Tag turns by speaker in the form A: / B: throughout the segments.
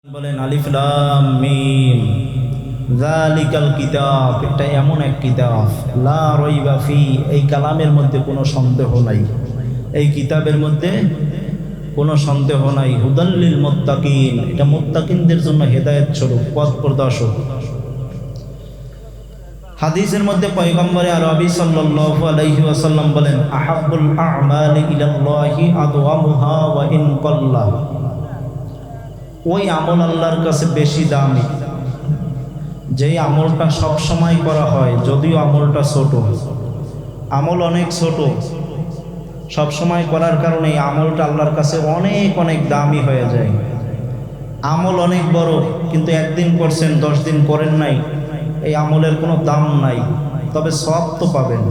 A: বলেন আলিফ লাম মিম যালিকাল কিতাব, এটা এমন এক কিতাব লা রাইবা ফি, এই কালামের মধ্যে কোনো সন্দেহ নাই, এই কিতাবের মধ্যে কোনো সন্দেহ নাই। হুদাল লিল মুত্তাকিন, এটা মুত্তাকিনদের জন্য হেদায়েত স্বরূপ, পথ প্রদর্শক। হাদিসের মধ্যে পয়গম্বরে আরবি সাল্লাল্লাহু আলাইহি ওয়াসাল্লাম বলেন আহাব্বুল আ'মালি ইলাল্লাহি আদওয়ামুহা ওয়া ইন কাল্লা, ওই আমল আল্লাহর কাছে বেশি দামি যেই আমলটা সব সময় করা হয়, যদিও আমলটা ছোট। আমল অনেক ছোট, সব সময় করার কারণে এই আমলটা আল্লাহর কাছে অনেক অনেক দামি হয়ে যায়। আমল অনেক বড়, কিন্তু একদিন করছেন 10 দিন করেন নাই, এই আমলের কোনো দাম নাই, তবে সওয়াব তো পাবেন।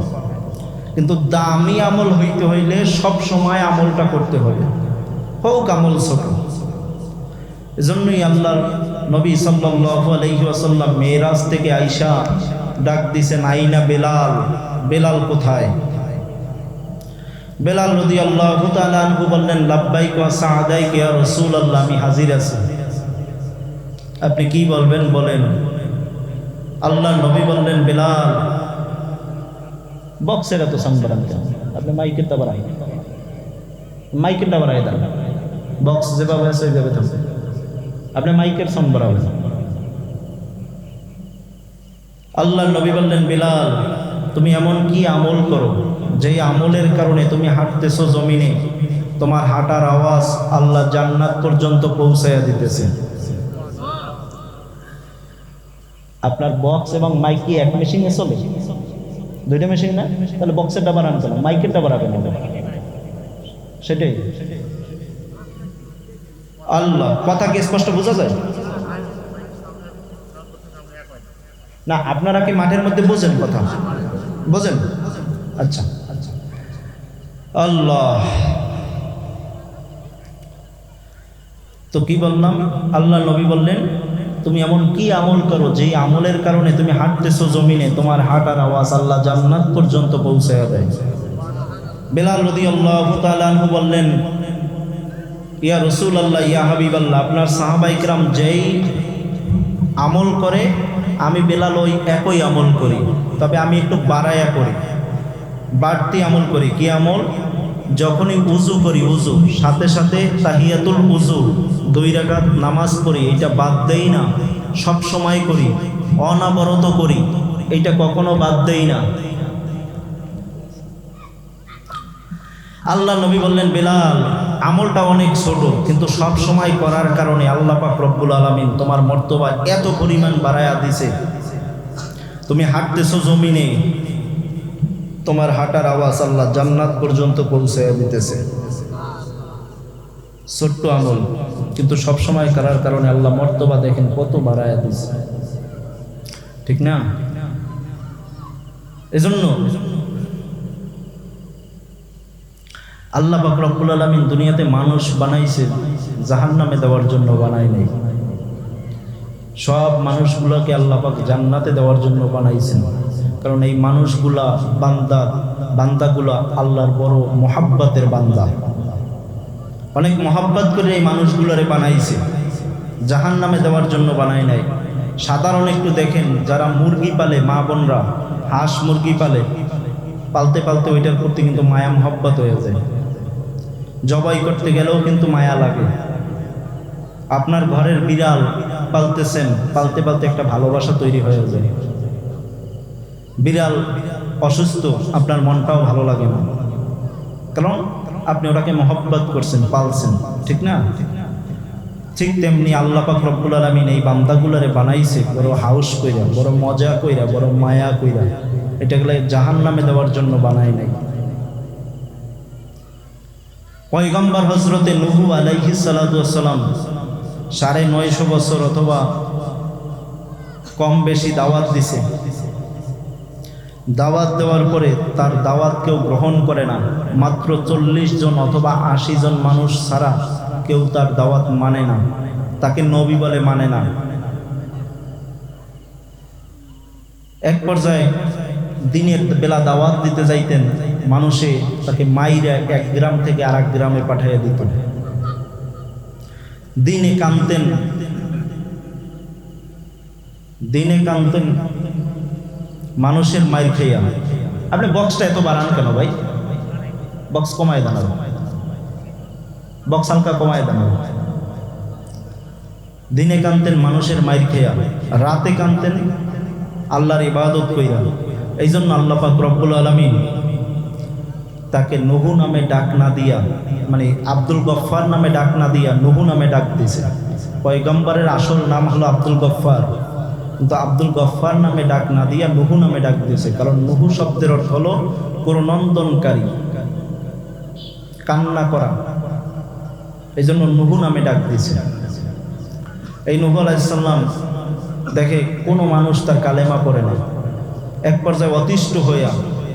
A: কিন্তু দামি আমল হইতে হইলে সব সময় আমলটা করতে হবে, হোক আমল ছোট। এজন্যই আল্লাহর নবী সাল্লাল্লাহু আলাইহি ওয়াসাল্লাম মেরাজ থেকে আয়েশা ডাক দিছেন, আইনা বেলাল, বেলাল কোথায়? বেলাল রাদিয়াল্লাহু তাআলা আনহু বললেন লাব্বাইক ওয়া সাআদাইক ইয়া রাসূলুল্লাহ, আমি হাজির আছি, আপনি কি বলবেন বলেন। আল্লাহর নবী বললেন বেলাল, বক্সের এত সাউন্ড বাড়ান কেন? আপনি মাইকেরটা বাড়াই, মাইকেরটা বাড়াই দেন, বক্স যেভাবে আছে ওইভাবে থাকবে, আপনি মাইকের সাউন্ড বাড়াবেন। আল্লাহর নবী বললেন বেলাল, তুমি এমন কি আমল করো যেই আমলের কারণে তুমি হাঁটতেছো জমিনে, তোমার হাঁটার আওয়াজ আল্লাহ জান্নাত পর্যন্ত পৌঁছাইয়া দিতেছে। আপনার বক্স এবং মাইক কি এক মেশিনে চলে? দুইটা মেশিন না? তাহলে বক্সেরটা বাড়ান কেন, মাইকেরটা বাড়াবেন না? সেটাই। আল্লাহ, কথা কি স্পষ্ট বোঝা যায় না? আপনারা কি মাঠের মধ্যে বোঝেন কথা? বোঝেন? আচ্ছা আচ্ছা। আল্লাহ, তো কি বললাম? আল্লাহ নবী বললেন তুমি এমন কি আমল করো যেই আমলের কারণে তুমি হাঁটতেছো জমিনে, তোমার হাঁটার আওয়াজ আল্লাহ জান্নাত পর্যন্ত পৌঁছায় দেয়। বেলাল রাদিয়াল্লাহু তাআলা আনহু বললেন ইয়া রাসূলুল্লাহ, ইয়া হাবিবাল্লাহ, আপনার সাহাবায়ে কিরাম যেই আমল করে আমি বেলাল ওই একই আমল করি, তবে আমি একটু বাড়ায়া করি, বাড়তি আমল করি। কি আমল? যখনই উযু করি, উযু সাথে সাথে তাহিয়াতুল উযু 2 রাকাত নামাজ পড়ি, এটা বাদ দেই না, সব সময় করি, অনবরত করি, এটা কখনো বাদ দেই না। আল্লাহ নবী বললেন বেলাল, আমলটা অনেক ছোট, কিন্তু সব সময় করার কারণে আল্লাহ পাক রব্বুল আলামিন তোমার মর্তবা এত পরিমাণ বাড়ায়া দিছে, তুমি হাঁটতেছো জমিনে, তোমার হাঁটার আওয়াজ আল্লাহ জান্নাত পর্যন্ত পৌঁছায় দিতেছে। ছোট্ট আমল, কিন্তু সব সময় করার কারণে আল্লাহ মর্তবা দেখেন কত বাড়ায়া দিছে, ঠিক না? এজন্য আল্লাহ পাক রব্বুল আলামিন দুনিয়াতে মানুষ বানাইছে জাহান্নামে দেওয়ার জন্য বানায় নাই। সব মানুষগুলোকে আল্লাহ পাক জান্নাতে দেওয়ার জন্য বানাইছেন, কারণ এই মানুষগুলা বান্দাগুলা আল্লাহর বড় মহাব্বতের বান্দা, অনেক মহাব্বত করে এই মানুষগুলোরে বানাইছে, জাহান্নামে দেওয়ার জন্য বানায় নাই। সাধারণ একটু দেখেন, যারা মুরগি পালে, মা বোনরা হাঁস মুরগি পালে, পালতে পালতে ওইটার প্রতি কিন্তু মায়া মহব্বত হয়ে যায়, জবাই করতে গেলেও কিন্তু মায়া লাগে। আপনার ঘরের বিড়াল পালতেছেন, পালতে পালতে একটা ভালোবাসা তৈরি হয়ে যায়। বিড়াল অসুস্থ, আপনার মনটাও ভালো লাগে না, কারণ আপনি ওটাকে মহব্বত করছেন, পালছেন, ঠিক না? ঠিক তেমনি আল্লাহ পাক রব্বুল আলামিন এই বান্দাগুলারে বানাইছে বড় হাউস কইরা, বড় মজা কইরা, বড় মায়া কইরা, এটাগুলো জাহান্নামে দেওয়ার জন্য বানায় নাই। পয়গম্বর হযরতে নূহ আলাইহিস সালাতু ওয়াস সালাম 950 বছর অথবা কম বেশি দাওয়াত দিছে। দাওয়াত দেওয়ার পরে তার দাওয়াত কেউ গ্রহণ করে না, মাত্র 40 জন অথবা 80 জন মানুষ ছাড়া কেউ তার দাওয়াত মানে না, তাকে নবী বলে মানে না। এক পর্যায়ে দিনের বেলা দাওয়াত দিতে যাইতেন, মানুষে তাকে মাইরা 1 গ্রাম থেকে আরেক গ্রামে পাঠিয়ে দিত। দিনে কানতেন, দিনে কানতেন মানুষের মায়ের খেয়া। আপনি বক্সটা এত বাড়ান কেন ভাই? বক্স কমায় দেন, বক্স হালকা কমায় দেন। দিনে কানতেন মানুষের মায়ের খেয়া, রাতে কানতেন আল্লাহর ইবাদত কইরা। এই জন্য আল্লাহ পাক রব্বুল আলামিন তাকে নুহু নামে ডাক না দিয়া, মানে আব্দুল গফফার নামে ডাক না দিয়া নুহু নামে ডাক দিয়েছে। পয়গম্বরের আসল নাম হলো আব্দুল গফফার, কিন্তু আব্দুল গফফার নামে ডাক না দিয়া নুহু নামে ডাক দিয়েছে। কারণ নুহু শব্দের অর্থ হলো ক্রন্দনকারী, কান্না করা। এই জন্য নুহু নামে ডাক দিয়েছে। এই নুহু আলাইহিস সালাম দেখে কোনো মানুষ তার কালেমা পড়ে না। এক পর্যায়ে অতিষ্ঠ হইয়া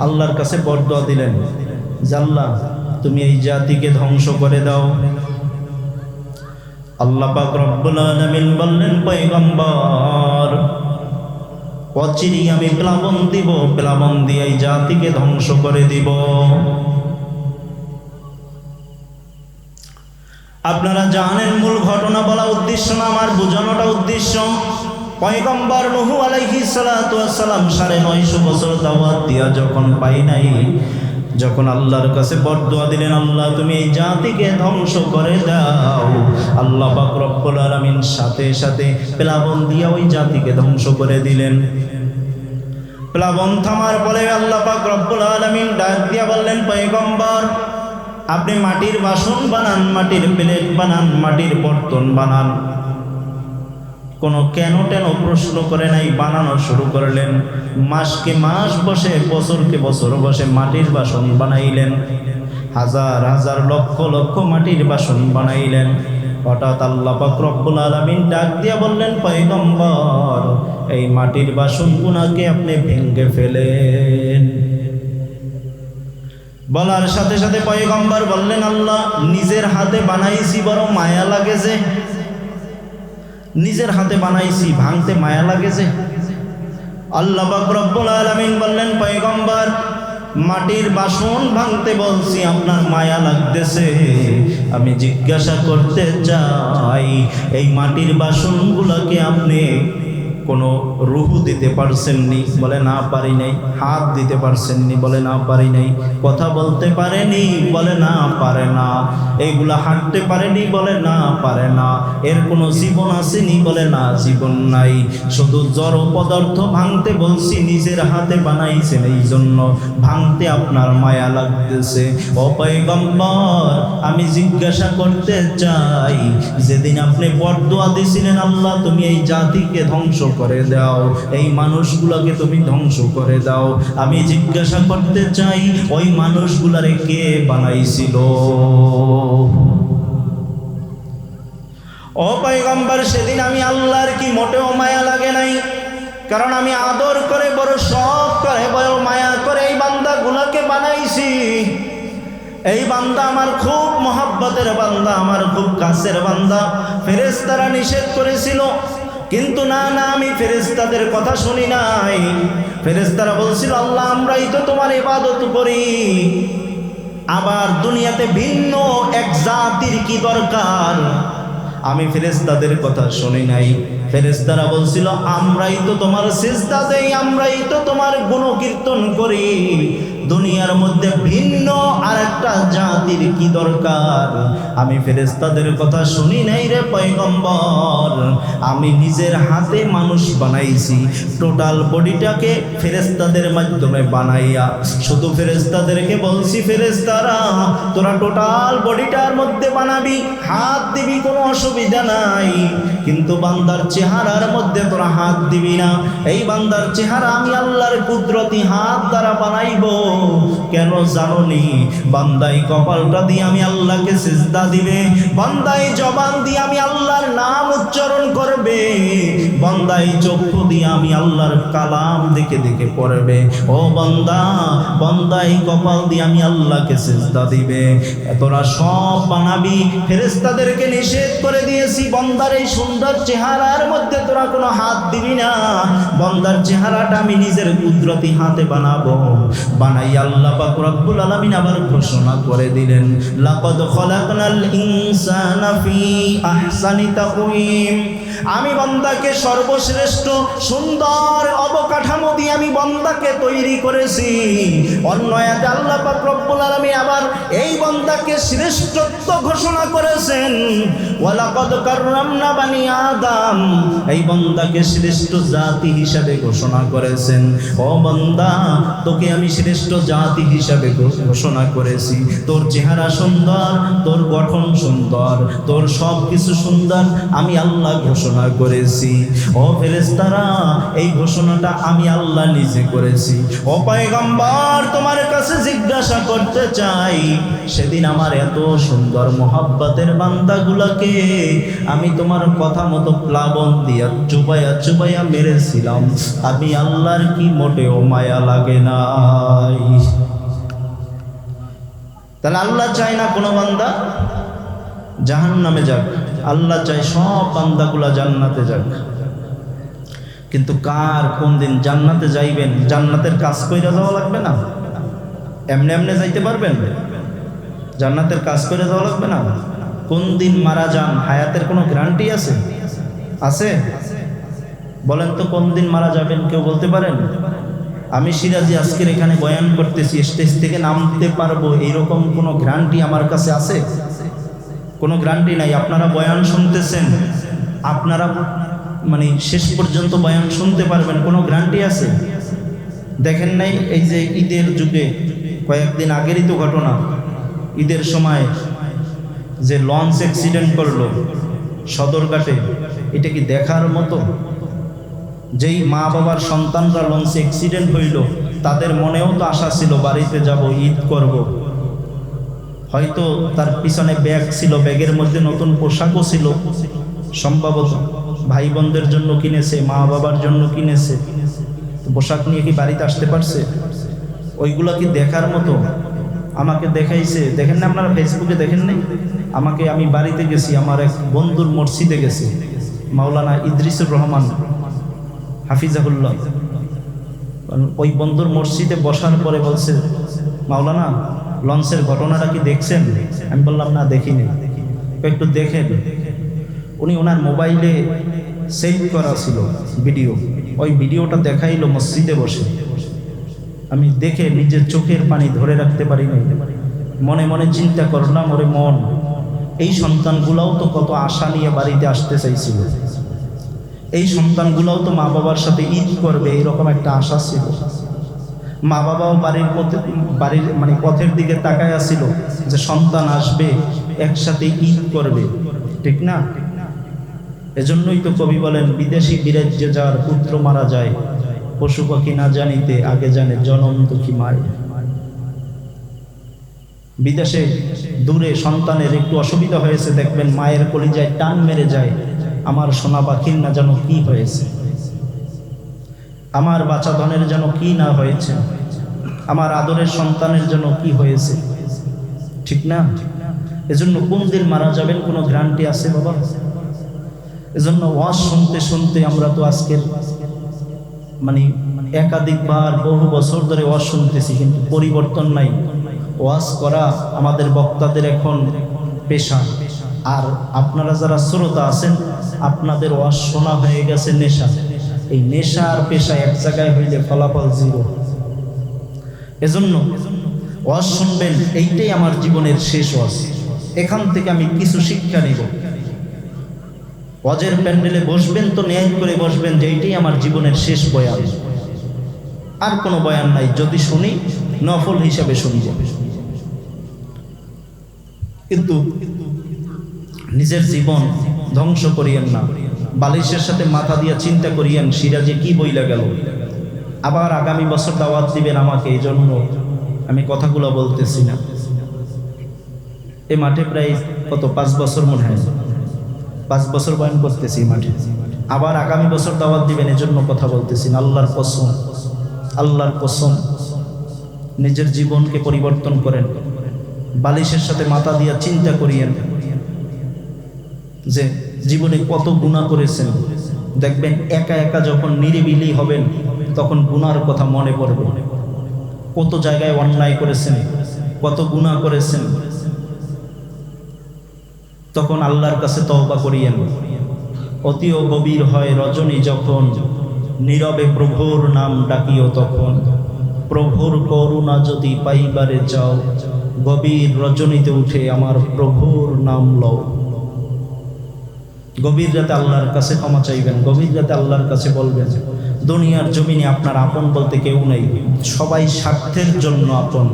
A: আল্লাহর কাছে বরদোয়া দিলেন যে আল্লাহ, তুমি এই জাতিকে ধ্বংস করে দাও। আল্লাহ পাক রব্বুল আলামিন বললেন, পয়গম্বর, অচিরেই আমি প্লাবন দিব, প্লাবন দিয়ে এই জাতিকে ধ্বংস করে দিব। আপনারা জানেন মূল ঘটনা বলা উদ্দেশ্য না, আমার বোঝানোটা উদ্দেশ্য। পয়গম্বর নূহ আলাইহিস সালাতু ওয়াস সালাম 950 বছর দাওয়াত দিয়া যখন পাই নাই, যখন আল্লাহর কাছে বরদোয়া দিলেন, আল্লাহ তুমি এই জাতিকে ধ্বংস করে দাও, আল্লাহ পাক রব্বুল আলামিন সাথে সাথে প্লাবন দিয়া ওই জাতিকে ধ্বংস করে দিলেন। প্লাবন থামার পরে আল্লাহ পাক রব্বুল আলামিন ডাক দিয়া বললেন, পয়গম্বর, আপনি মাটির বাসন বানান, মাটির প্লেট বানান, মাটির বর্তন বানান। কোনো কেন টেন প্রশ্ন করে নাই, বানানো শুরু করলেন। মাসকে মাস বসে, বছরকে বছর বসে মাটির বাসন বানাইলেন। হাজার হাজার লক্ষ লক্ষ মাটির বাসন বানাইলেন। হঠাৎ আল্লাহ পাক রব্বুল আলামিন ডাক দিয়া বললেন, পয়গম্বর, এই মাটির বাসনগুলোকে আপনি ভেঙে ফেলেন। বলার সাথে সাথে পয়গম্বর বললেন, আল্লাহ, নিজের হাতে বানাইছি, বড় মায়া লাগে যে। নিজের হাতে বানাইছি, ভাঙতে মায়া লাগে যে। আল্লাহ পাক রব্বুল আলামিন বললেন, পয়গম্বর, মাটির বাসন ভাঙতে বলছি, আপনার মায়া লাগতেছে। আমি জিজ্ঞাসা করতে চাই, এই মাটির বাসনগুলোকে আপনি কোনো রুহু দিতে পারছেননি? বলে না পারি নাই। হাত দিতে পারছেননি? বলে না পারি নাই। কথা বলতে পারেনি? বলে না পারে না। এইগুলা হাঁটতে পারেনি? বলে না পারে না। এর কোনো জীবন আসেনি? বলে না, জীবন নাই। শুধু জড় পদার্থ ভাঙতে বলছি, নিজের হাতে বানাইছেন, এই জন্য ভাঙতে আপনার মায়া লাগতেছে। ও পয়গম্বর, আমি জিজ্ঞাসা করতে চাই, যেদিন আপনি বরদোয়া দিয়েছিলেন, আল্লাহ তুমি এই জাতিকে ধ্বংস করে দাও, এই মানুষগুলোকে তুমি ধ্বংস করে দাও, আমি জিজ্ঞাসা করতে চাই, ওই মানুষগুলারে কে বানাইছিল? ও পয়গম্বর, সেদিন আমি আল্লাহর কি মোটেও মায়া লাগে নাই? কারণ আমি আদর করে, বড় শখ করে, বড় মায়া করে এই বান্দাগুলোকে বানাইছি। এই বান্দা আমার খুব মহব্বতের বান্দা, আমার খুব কাছের বান্দা। ফেরেশতারা নিষেধ করেছিল, কিন্তু না না, আমি ফেরেশতাদের কথা শুনি নাই। ফেরেশতারা বলছিল, আল্লাহ, আমরাই তো তোমার ইবাদত করি, আবার দুনিয়াতে ভিন্ন এক জাতির কি দরকার? আমি ফেরেশতাদের কথা শুনি নাই। ফেরেশতারা বলছিল, আমরাই তো তোমার সিজদা দেই, আমরাই তো তোমার গুণকীর্তন করি, দুনিয়ার মধ্যে ভিন্ন আর একটা জাতির কি দরকার? আমি ফেরেশতাদের কথা শুনি নাই রে পয়গম্বর। আমি নিজের হাতে মানুষ বানাইছি, টোটাল বডিটাকে ফেরেশতাদের মাধ্যমে বানাইয়া শুধু ফেরেশতাদেরকে বলছি, ফেরেশতারা তোরা টোটাল বডিটার মধ্যে বানাবি, হাত দিবি, কোনো অসুবিধা নাই, কিন্তু বান্দার চেহারার মধ্যে তোরা হাত দিবি না। এই বান্দার চেহারা আমি আল্লাহর কুদরতি হাত দ্বারা বানাইব। কেন জানোনি? বান্দাই কপালটা দিয়ে আমি আল্লাহকে সিজদা দিবে, বান্দাই জবান দিয়ে আমি আল্লাহর নাম উচ্চারণ করবে, বান্দাই চক্ষু দিয়ে আমি আল্লাহর কালাম দেখে দেখে পড়বে। ও বান্দা, বান্দাই কপাল দিয়ে আমি আল্লাহকে সিজদা দিবে। তোরা সব বানাবি। ফেরেশতাদেরকে নিষেধ করে দিয়েছি, বান্দার এই সুন্দর চেহারার মধ্যে তোরা কোনো হাত দিবি না। বান্দার চেহারাটা আমি নিজের কুদরতি হাতে বানাবো। বানাই আল্লাহ পাক রব্বুল আলামিন আবার ঘোষণা করে দিলেন, লাকাদ খলাকনাল ইনসানা ফি আহসানি তাকওয়িম। আমি বান্দাকে সর্বশ্রেষ্ঠ সুন্দর অবকাঠামো দিয়ে আমি বান্দাকে তৈরি করেছি। অন্য আয়াতে আল্লাহ পাক রব্বুল আলামিন আবার এই বান্দাকে শ্রেষ্ঠত্ব ঘোষণা করেছেন, ওয়ালাকাদ কাররামনা বানি আদম, এই বান্দাকে শ্রেষ্ঠ জাতি হিসাবে ঘোষণা করেছেন। ও বান্দা, তোকে আমি শ্রেষ্ঠ জাতি হিসাবে ঘোষণা করেছি। তোর চেহারা সুন্দর, তোর গঠন সুন্দর, তোর সব কিছু সুন্দর, আমি আল্লাহ ঘোষণা করেছি। ও ফেরেশতারা, এই ঘোষণাটা আমি আল্লাহ নিজে করেছি। ও পয়গম্বর, তোমার কাছে জিজ্ঞাসা করতে চাই, সেদিন আমার এত সুন্দর মোহাব্বতের বান্দাগুলাকে আমি তোমার কথা মতো প্লাবন দিয়া চুবাইয়া চুবাইয়া মেরেছিলাম, আমি আল্লাহর কি মোটেও মায়া লাগে নাই? তাহলে আল্লাহ চায় না কোনো বান্দা জাহান্নামে যাক, আল্লাহ চায় সব বান্দাগুলা জান্নাতে যাক। কিন্তু কার কোন দিন জান্নাতে যাইবেন, জান্নাতের কাজ কইরা যাওয়া লাগবে না? এমনি এমনি যাইতে পারবেন? জান্নাতের কাজ করে যাওয়া লাগবে না? কোন দিন মারা যান, হায়াতের কোনো গ্যারান্টি আছে? আছে? বলেন তো, কোন দিন মারা যাবেন কেউ বলতে পারেন? আমি সিরাজি আজকের এখানে বয়ান করতেছি, স্টেজ থেকে নামতে পারবো এইরকম কোনো গ্যারান্টি আমার কাছে আছে? কোনো গ্যারান্টি নাই। আপনারা বয়ান শুনতেছেন, আপনারা মানে শেষ পর্যন্ত বয়ান শুনতে পারবেন, কোনো গ্যারান্টি আছে? দেখেন নাই, এই যে ঈদের যুগে কয়েকদিন আগেরই তো ঘটনা, ঈদের সময় যে লঞ্চ অ্যাক্সিডেন্ট করলো সদরঘাটে, এটা কি দেখার মতো? যেই মা বাবার সন্তানরা লঞ্চে অ্যাক্সিডেন্ট হইল, তাদের মনেও তো আশা ছিল বাড়িতে যাব, ঈদ করব। হয়তো তার পিছনে ব্যাগ ছিল, ব্যাগের মধ্যে নতুন পোশাকও ছিল, সম্ভবত ভাই বোনদের জন্য কিনেছে, মা বাবার জন্য কিনেছে। পোশাক নিয়ে কি বাড়িতে আসতে পারছে? ওইগুলা কি দেখার মতো? আমাকে দেখাইছে, দেখেন না আপনারা ফেসবুকে, দেখেন নাই? আমি বাড়িতে গেছি, আমার এক বন্ধুর মসজিদে গেছি, মাওলানা ইদ্রিসুর রহমান হাফিজাহুল্লাহ। ওই বন্ধুর মসজিদে বসার পরে বলছে, মাওলানা লঞ্চের ঘটনাটা কি দেখছেন? আমি বললাম না, দেখিনি। একটু দেখেন। উনি ওনার মোবাইলে সেভ করা ছিল ভিডিও, ওই ভিডিওটা দেখাইলো মসজিদে বসে। আমি দেখে নিজের চোখের পানি ধরে রাখতে পারি নাই। মনে মনে চিন্তা করলাম, ওরে মন, এই সন্তানগুলাও তো কত আশা নিয়ে বাড়িতে আসতে চাইছিল, এই সন্তানগুলাও তো মা বাবার সাথে ঈদ করবে এরকম একটা আশা ছিল। মা বাবাও বাড়ির মানে পথের দিকে তাকায় আসছিল যে সন্তান আসবে, একসাথে ঈদ করবে, ঠিক না? এজন্যই তো কবি বলেন, বিদেশি বিরাজ্যে যার পুত্র মারা যায়, পশু পাখি না জানিতে আগে জানে জনম দুঃখী মায়। বিদেশে দূরে সন্তানের একটু অসুবিধা হয়েছে, দেখবেন মায়ের কলিজায় টান মেরে যায়, আমার সোনা পাখির না যেন কি হয়েছে, আমার বাচ্চা ধনের যেন কি না হয়েছে, আমার আদরের সন্তানের জন্য কি হয়েছে, ঠিক না? এজন্য কোন দিন মারা যাবেন কোনো গ্যারান্টি আছে বাবা? এজন্য ওয়াজ শুনতে শুনতে আমরা তো আজকের মানে একাধিকবার বহু বছর ধরে ওয়াজ শুনতেছি, কিন্তু পরিবর্তন নাই। ওয়াজ করা আমাদের বক্তাদের এখন পেশা, আর আপনারা যারা শ্রোতা আছেন, আপনাদের ওয়াজ শোনা হয়ে গেছে নেশা। এই নেশা আর পেশা এক জায়গায় হইলে ফলাফল জিরো। এজন্য ওয়াজ শুনবেন, এইটাই আমার জীবনের শেষ ওয়াজ, এখান থেকে আমি কিছু শিক্ষা নেব। ওয়াজের প্যান্ডেলে বসবেন তো ন্যায় করে বসবেন যে এইটাই আমার জীবনের শেষ বয়ান, আর কোনো বয়ান নাই। যদি শুনি নফল হিসাবে শুনব, কিন্তু নিজের জীবন ধ্বংস করিয়েন না। বালিশের সাথে মাথা দিয়ে চিন্তা করিয়েন সিরাজে কি বইলা গেল। আবার আগামী বছর দাওয়াত দিবেন আমাকে, এই জন্য আমি কথাগুলো বলতেছি না। এই মাঠে প্রায় কত 5 বছর মনে হয়, 5 বছর বয়ান করতেছি মাঠে। আবার আগামী বছর দাওয়াত দিবেন, এজন্য কথা বলতেছি না। আল্লাহর কসম, আল্লাহর কসম, নিজের জীবনকে পরিবর্তন করেন। বালিশের সাথে মাথা দিয়ে চিন্তা করিয়েন যে জীবনে কত গুনাহ করেছেন। দেখবেন একা একা যখন নিরিবিলি হবেন, তখন গুনার কথা মনে পড়বে। কত জায়গায় অন্যায় করেছেন, কত গুনাহ করেছেন, তখন আল্লাহর কাছে তওবা করিয়েন। অতিও গভীর হয় রজনী যখন, নীরবে প্রভুর নাম ডাকিও তখন। প্রভুর করুণা যদি পাইবারে যাও, গভীর রজনীতে উঠে আমার প্রভুর নাম লও। গভীর রাতে আল্লাহর কাছে ক্ষমা চাইবেন, গভীর রাতে আল্লাহর কাছে বলবেন দুনিয়ার জমিনে আপনার আপন বলতে কেউ নেই, সবাই স্বার্থের জন্য আপন।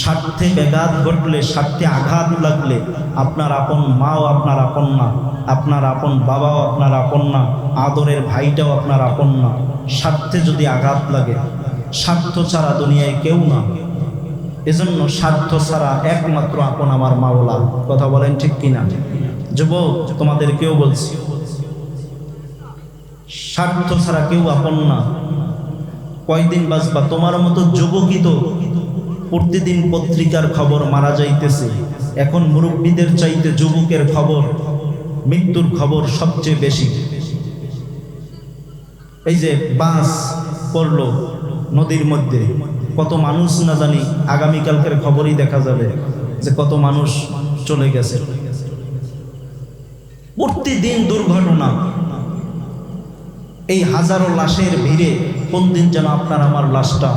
A: স্বার্থে ব্যাঘাত ঘটলে, স্বার্থে আঘাত লাগলে আপনার আপন মাও আপনার আপন না, আপনার আপন বাবাও আপনার আপন না, আদরের ভাইটাও আপনার আপন না। স্বার্থে যদি আঘাত লাগে, স্বার্থ ছাড়া দুনিয়ায় কেউ না। এজন্য স্বার্থ ছাড়া একমাত্র আপন আমার মাওলা। কথা বলেন ঠিক কিনা? যুবক তোমাদের কেউ বলছি, স্বার্থ ছাড়া কেউ আপন না। কয়দিন বাঁচবা? তোমার মতো যুবকই তো প্রতিদিন পত্রিকার খবর মারা যাইতেছে। এখন মুরব্বীদের চাইতে যুবকের খবর, মৃত্যুর খবর সবচেয়ে বেশি। এই যে বাস পড়লো নদীর মধ্যে, কত মানুষ না জানি, আগামীকালকের খবরই দেখা যাবে যে কত মানুষ চলে গেছে। প্রতিদিন দুর্ঘটনা। এই হাজারো লাশের ভিড়ে কোন দিন যেন আপনার আমার লাশটা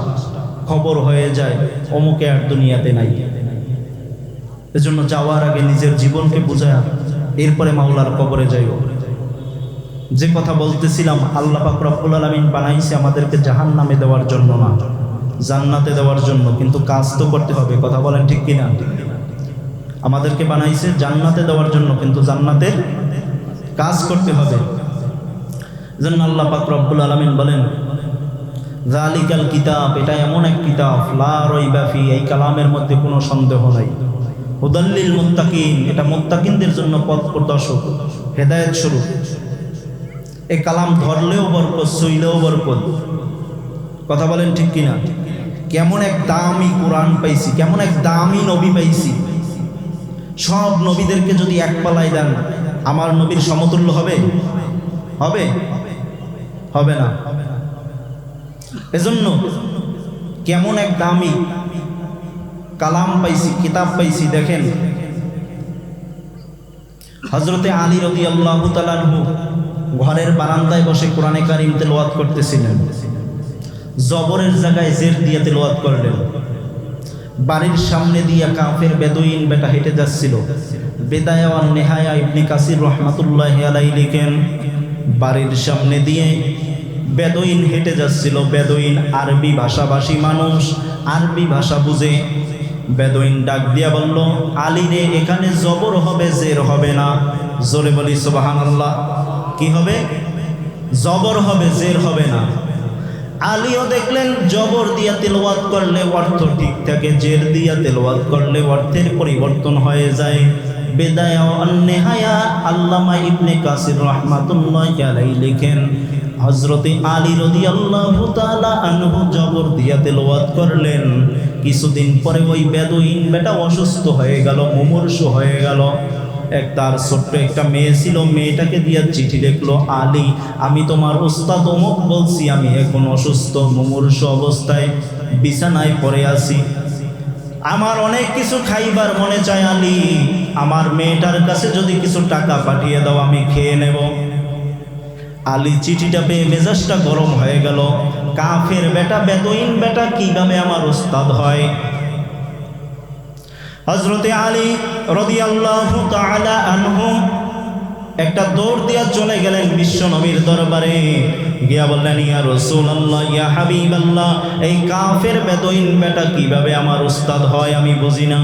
A: খবর হয়ে যায় অমুকে আর দুনিয়াতে নাই। এজন্য যাওয়ার আগে নিজের জীবনকে বুঝায় এরপরে মাওলার কবরে যাইও। যে কথা বলতেছিলাম, আল্লাহ পাক রব্বুল আলামিন বানাইছে আমাদেরকে জাহান্নামে দেওয়ার জন্য না, জান্নাতে দেওয়ার জন্য। কিন্তু কাজ তো করতে হবে। কথা বলেন ঠিক কিনা? আমাদেরকে বানাইছে জান্নাতে দেওয়ার জন্য, কিন্তু জান্নাতের কাজ করতে হবে। যেন আল্লাহ পাক রব্বুল আলামিন বলেন যালিকাল কিতাব, এটা এমন এক কিতাব, লা রাইবা ফি, এই কালামের মধ্যে কোনো সন্দেহ নাই। হুদাল্লিল মুত্তাকিন, এটা মুত্তাকিনদের জন্য পথ প্রদর্শক, হেদায়েত স্বরূপ। এই কালাম ধরলেও বরকত, সইলেও বরকত। কথা বলেন ঠিক কিনা? কেমন এক দামি কোরআন পাইছি, কেমন এক দামি নবী পাইছি। সব নবীদেরকে যদি এক পালায় দেন, আমার নবীর সমতুল্য হবে? হবে? হবে না। এজন্য কেমন এক দামি কালাম পাইছি, কিতাব পাইছি। দেখেন হযরতে আলী রাদিয়াল্লাহু তাআলা আনহু ঘরের বারান্দায় বসে কোরআনে কারীম তেলাওয়াত করতেছিলেন। জবরের জায়গায় জের দিয়ে তেলাওয়াত করলেন। বাড়ির সামনে দিয়া কাফের বেদুইন বেটা হেঁটে যাচ্ছিল। বেদায়া ওয়ান নেহায়া ইবনে কাসির রাহমাতুল্লাহি আলাইহি লিখেন, বাড়ির সামনে দিয়ে বেদুইন হেঁটে যাচ্ছিল। বেদুইন আরবি ভাষাভাষী মানুষ, আরবি ভাষা বুঝে। বেদুইন ডাক দিয়া বলল, আলী রে, এখানে জবর হবে, জের হবে না। জোরে বলি সুবহানাল্লাহ। কি হবে? জবর হবে, জের হবে না। আলীও দেখলেন জবর দিয়া তেলাওয়াত করলে অর্থ ঠিক থাকে, জের দিয়া তেলাওয়াত করলে অর্থের পরিবর্তন হয়ে যায়। বেদায়া ওয়ান নেহায়া আল্লামা ইবনে কাসির রাহমাতুল্লাহি আলাইহি লিখেন, হযরতে আলী রাদিয়াল্লাহু তাআলা আনহু জবর দিয়া তেলাওয়াত করলেন। কিছুদিন পরে ওই বেদুইন বেটা অসুস্থ হয়ে গেল, মুমূর্ষু হয়ে গেল। তার ছোট্ট একটা মেয়ে ছিল, মেয়েটাকে দিয়া চিঠি লিখলো, আলী, আমি তোমার উস্তাদ অমুক বলছি, আমি এখন অসুস্থ, মুমূর্ষু অবস্থায় বিছানায় পড়ে আছি। আমার অনেক কিছু খাইবার মনে চায় আলী, আমার মেয়েটার কাছে যদি কিছু টাকা পাঠিয়ে দাও, আমি খেয়ে নেব। আলী চিঠিটা পেয়ে মেজাজটা গরম হয়ে গেল। কাফের বেটা, বেদুইন বেটা কিভাবে আমার উস্তাদ হয়? হযরতে আলী রাদিয়াল্লাহু তাআলা আনহু একটা দৌড় দিয়া চলে গেলেন বিশ্ব নবীর দরবারে। গিয়া বললেন, ইয়া রাসূলুল্লাহ, ইয়া হাবিবাল্লাহ, এই কাফের বেদুইন বেটা কিভাবে আমার উস্তাদ হয় আমি বুঝি না।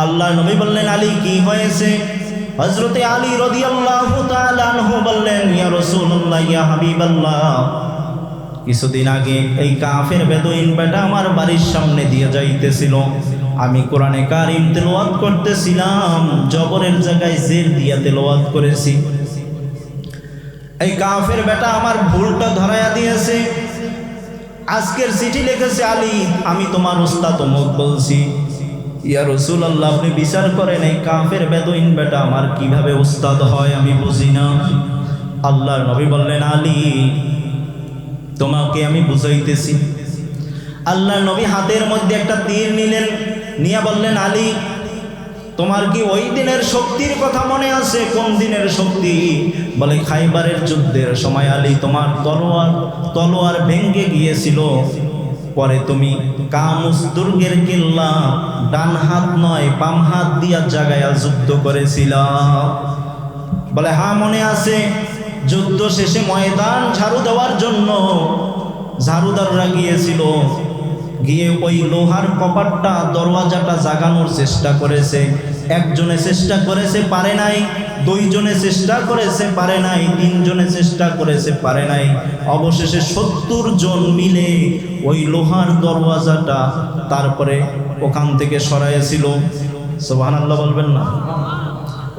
A: আল্লাহর নবী বললেন, আলী কি হয়েছে? হযরতে আলী রাদিয়াল্লাহু তাআলা আনহু বললেন, ইয়া রাসূলুল্লাহ, ইয়া হাবিবাল্লাহ, কিছুদিন আগে এই কাফের বেদুইন বেটা আমার বাড়ির সামনে দিয়ে যাইতেছিল। আমি কোরআনে কারীম তেলাওয়াত করতেছিলাম, জবরের জায়গায় জের দিয়া তেলাওয়াত করেছি। এই কাফের বেটা আমার ভুলটা ধরায়া দিয়েছে। আজকের চিঠি লিখেছে, আলী, আমি তোমার উস্তাদ অমুক বলছি। ইয়া রাসূলুল্লাহ, আপনি বিচার করেন, এই কাফের বেদুইন বেটা আমার কিভাবে উস্তাদ হয় আমি বুঝি না। আল্লাহর নবী বললেন, আলী, তোমাকে আমি বুঝাইতেছি। আল্লাহর নবী হাতের মধ্যে একটা তীর নিলেন, নিয়ে বললেন, আলী, তোমার কি ওই দিনের শক্তির কথা মনে আছে? কোন দিনের শক্তি? বলে খাইবারের যুদ্ধের সময় আলী তোমার তলোয়ার ভেঙে গিয়েছিল, পরে তুমি কামুস দুর্গের কিল্লা ডান হাত নয় বাম হাত দিয়া জাগায়া যুদ্ধ করেছিলা। বলে হ্যাঁ মনে আছে। যুদ্ধ শেষে ময়দান ঝাড়ু দেওয়ার জন্য ঝাড়ুদাররা গিয়েছিল, গিয়ে ওই লোহার কপাটটা দরওয়াজাটা জাগানোর চেষ্টা করেছে। একজনে চেষ্টা করেছে পারে নাই, দুইজনে চেষ্টা করেছে পারে নাই, তিনজনে চেষ্টা করেছে পারে নাই, অবশেষে 70 জন মিলে ওই লোহার দরওয়াজাটা তারপরে ওখান থেকে সরাইছিল। সুবহানাল্লাহ বলবেন না?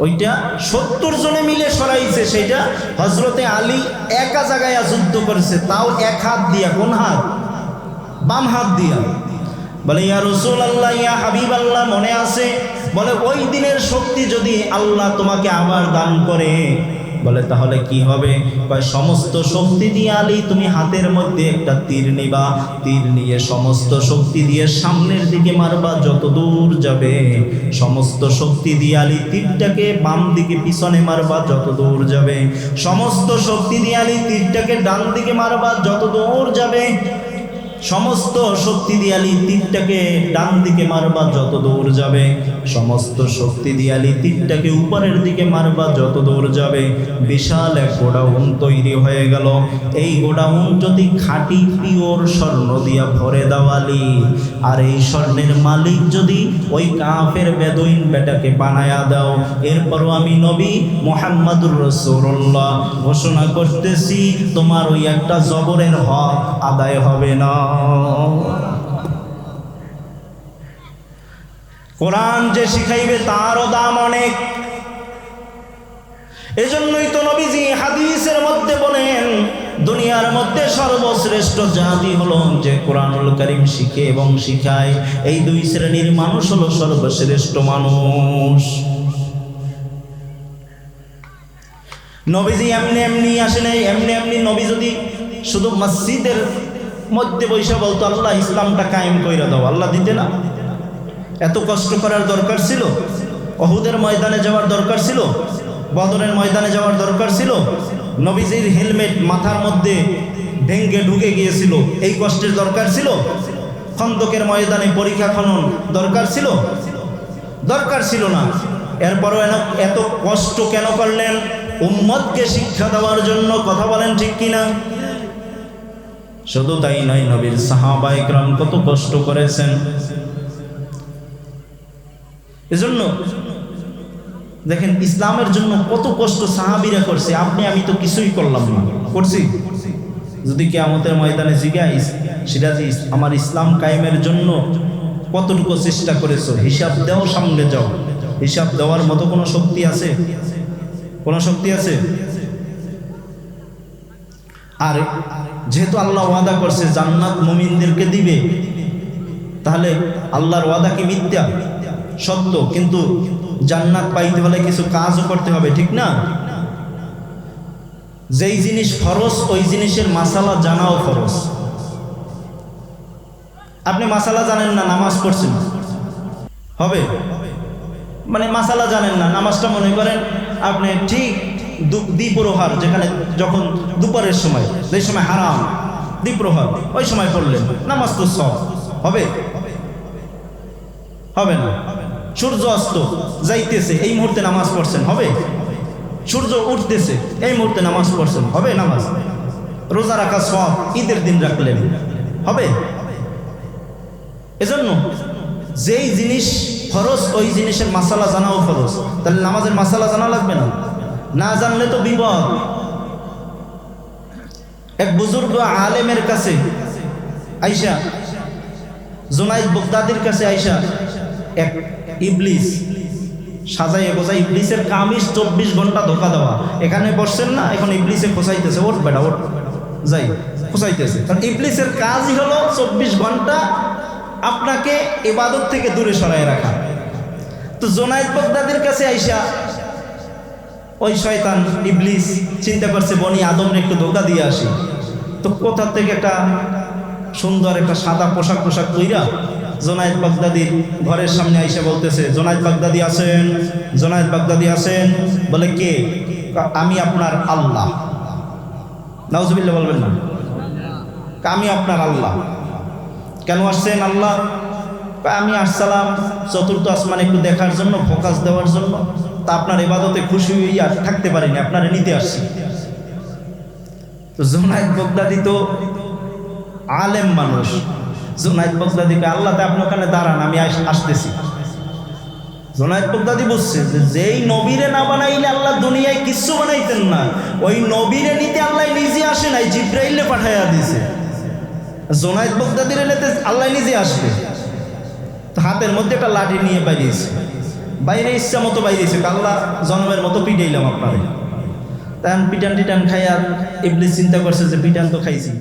A: ওইটা 70 জনে মিলে সরাইছে। সেটা হযরতে আলী একা জায়গায় যুদ্ধ করেছে, তাও এক হাত দিয়া। কোন হাত? বাম হাত দিয়া। বলে ইয়া রাসূলুল্লাহ, ইয়া হাবিবাল্লাহ, মনে আছে? বলে ওই দিনের শক্তি যদি আল্লাহ তোমাকে আবার দান করে, বলে তাহলে কি হবে? কয় সমস্ত শক্তি দিয়ে আলী তুমি হাতের মধ্যে একটা তীর নিবা, তীর নিয়ে সমস্ত শক্তি দিয়ে সামনের দিকে মারবা যত দূর যাবে। সমস্ত শক্তি দিয়ে আলী তীরটাকে বাম দিকে পিছনে মারবা যত দূর যাবে। সমস্ত শক্তি দিয়ে আলী তীরটাকে ডান দিকে মারবা যত দূর যাবে। সমস্ত শক্তি দিয়ে আলী তীরটাকে ডান দিকে মারবা যত দূর যাবে। সমস্ত শক্তি দিয়ে আলী তীরটাকে উপরের দিকে মারবা যত দূর যাবে। বিশাল এক গোডাউন তৈরি হয়ে গেল। এই গোডাউন যদি খাঁটি পিওর স্বর্ণ দিয়া ভরে দাও আলী, আর এই স্বর্ণের মালিক যদি ওই কাফের বেদুইন বেটাকে বানায়া দাও, এরপরও আমি নবী মুহাম্মদুর রাসূলুল্লাহ ঘোষণা করতেছি তোমার ওই একটা জবরের হক আদায় হবে না। কোরআন যে শিখাইবে তারও দাম অনেক। এজন্যই তো নবীজি হাদিসের মধ্যে বলেন দুনিয়ার মধ্যে সর্বশ্রেষ্ঠ জাতি হলো যে কোরআনুল কারীম শিখে এবং শিখায়। এই দুই শ্রেণীর মানুষ হলো সর্বশ্রেষ্ঠ মানুষ। নবীজি এমনি এমনি আসে নাই। এমনি নবী যদি শুধু মসজিদের মধ্যে বৈশা বলতো আল্লাহ ইসলামটা কায়েম কইরা দাও, আল্লাহ দিতে না? এত কষ্ট করার দরকার ছিল? উহুদের ময়দানে যাওয়ার দরকার ছিল? বদরের ময়দানে যাওয়ার দরকার ছিল? নবীজির হেলমেট মাথার মধ্যে ভেঙ্গে ঢুকে গিয়েছিল, এই কষ্টের দরকার ছিল? খন্দকের ময়দানে পরীক্ষা খনন দরকার ছিল? দরকার ছিল না। এরপরও এত কষ্ট কেন করলেন? উম্মতকে শিক্ষা দেওয়ার জন্য। কথা বলেন ঠিক কিনা? শুধু তাই নয়, নবীর সাহাবা ইকরাম কত কষ্ট করেছেন। এজন্য দেখেন ইসলামের জন্য কত কষ্ট সাহাবীরা করছে। আপনি আমি তো কিছুই করলাম না, করছি? যদি কিয়ামতের ময়দানে জিজ্ঞাসা সিরাজি আমার ইসলাম কায়েমের জন্য কতটুকু চেষ্টা করেছো, হিসাব দাও, সামনে যাও। হিসাব দেওয়ার মতো কোনো শক্তি আছে? কোনো শক্তি আছে? আর যেহেতু আল্লাহ ওয়াদা করছে জান্নাত মুমিনদেরকে দিবে, তাহলে আল্লাহর ওয়াদা কি মিথ্যা? সত্য। কিন্তু জান্নাত পাইতে হলে কিছু কাজও করতে হবে, ঠিক না? যেই জিনিস ফরজ ওই জিনিসের মাসালা জানাও ফরজ। আপনি মাসালা জানেন না, নামাজ পড়ছেন, হবে? মানে মাসালা জানেন না, নামাজটা মনে করেন আপনি ঠিক দ্বিপ্রহর, যেখানে যখন দুপুরের সময়, যেই সময় হারাম, দ্বিপ্রহর ওই সময় পড়লেন, নামাজ তো সব হবে? হবে না। সূর্য অস্ত যাইতেছে, এই মুহূর্তে নামাজ পড়ছেন, হবে? সূর্য উঠতেছে, এই মুহূর্তে নামাজ পড়ছেন, হবে নামাজ? রোজা রাখা সব, ঈদের দিন রাখলেন, হবে? এজন্য যেই জিনিস ফরজ ওই জিনিসের মাসালা জানাও ফরজ। তাহলে নামাজের মাসালা জানা লাগবে না? না জানলে তো বিপদ। এক বুজুর্গ আলেমের কাছে আইসা, জুনাইদ বাগদাদির কাছে আইসা, এক ইবলিস সাজাইয়ে গোছাই, ইবলিসের কামিজ 24 ঘন্টা ধোকা দেওয়া। এখানে বসছেন না, এখন ইবলিসে খোঁচাইতেছে, ওঠ বেটা ওঠ, যাই খোঁচাইতেছে। কারণ ইবলিসের কাজই হলো 24 ঘন্টা আপনাকে ইবাদত থেকে দূরে সরায় রাখা। তো জুনাইদ বাগদাদির কাছে আইসা ওই শয়তান ইবলিস চিন্তা করছে বনি আদমরে একটু ধোকা দিয়ে আসি। তো কোথা থেকে একটা সুন্দর একটা সাদা পোশাক কইরা জোনায়েদ বাগদাদির ঘরের সামনে আইসা বলতেছে, জোনায়েদ বাগদাদি আছেন? জোনায়েদ বাগদাদি আছেন? বলে কে? আমি আপনার আল্লাহ। নাউজুবিল্লাহ বলবেন না, আমি আপনার আল্লাহ। কেন আসছেন আল্লাহ? আমি আসসালাম চতুর্থ আসমান একটু দেখার জন্য, ফোকাস দেওয়ার জন্য। তা আপনার ইবাদতে খুশি হইয়া থাকতে পারিনি, আপনারা নিতে আসছি। তো জোনায়েদ বাগদাদি তো আলেম মানুষ। জোনায়েদ বাগদাদিকে, আল্লাহ তা আপনি ওখানে দাঁড়ান, আমি আসতেছি। জোনায়েদ বাগদাদি বুঝছে যে যেই নবীরে না বানাইলে আল্লাহ দুনিয়ায় কিচ্ছু বানাইতেন না, ওই নবীরে নিতে আল্লাহ নিজে আসে নাই, জিব্রাইলে পাঠাইয়া দিয়েছে। জোনায়েদ বাগদাদির এলেতে আল্লাহ নিজে আসবে। তো হাতের মধ্যে একটা লাঠি নিয়ে বাইরেছে, বাইরে ইচ্ছা মতো বাইরেছে, আল্লাহ জন্মের মতো পিটাইলাম আপনারে। তখন পিটান টিটান খাইয়া ইবলিস চিন্তা করছে যে পিটান তো খাইছি,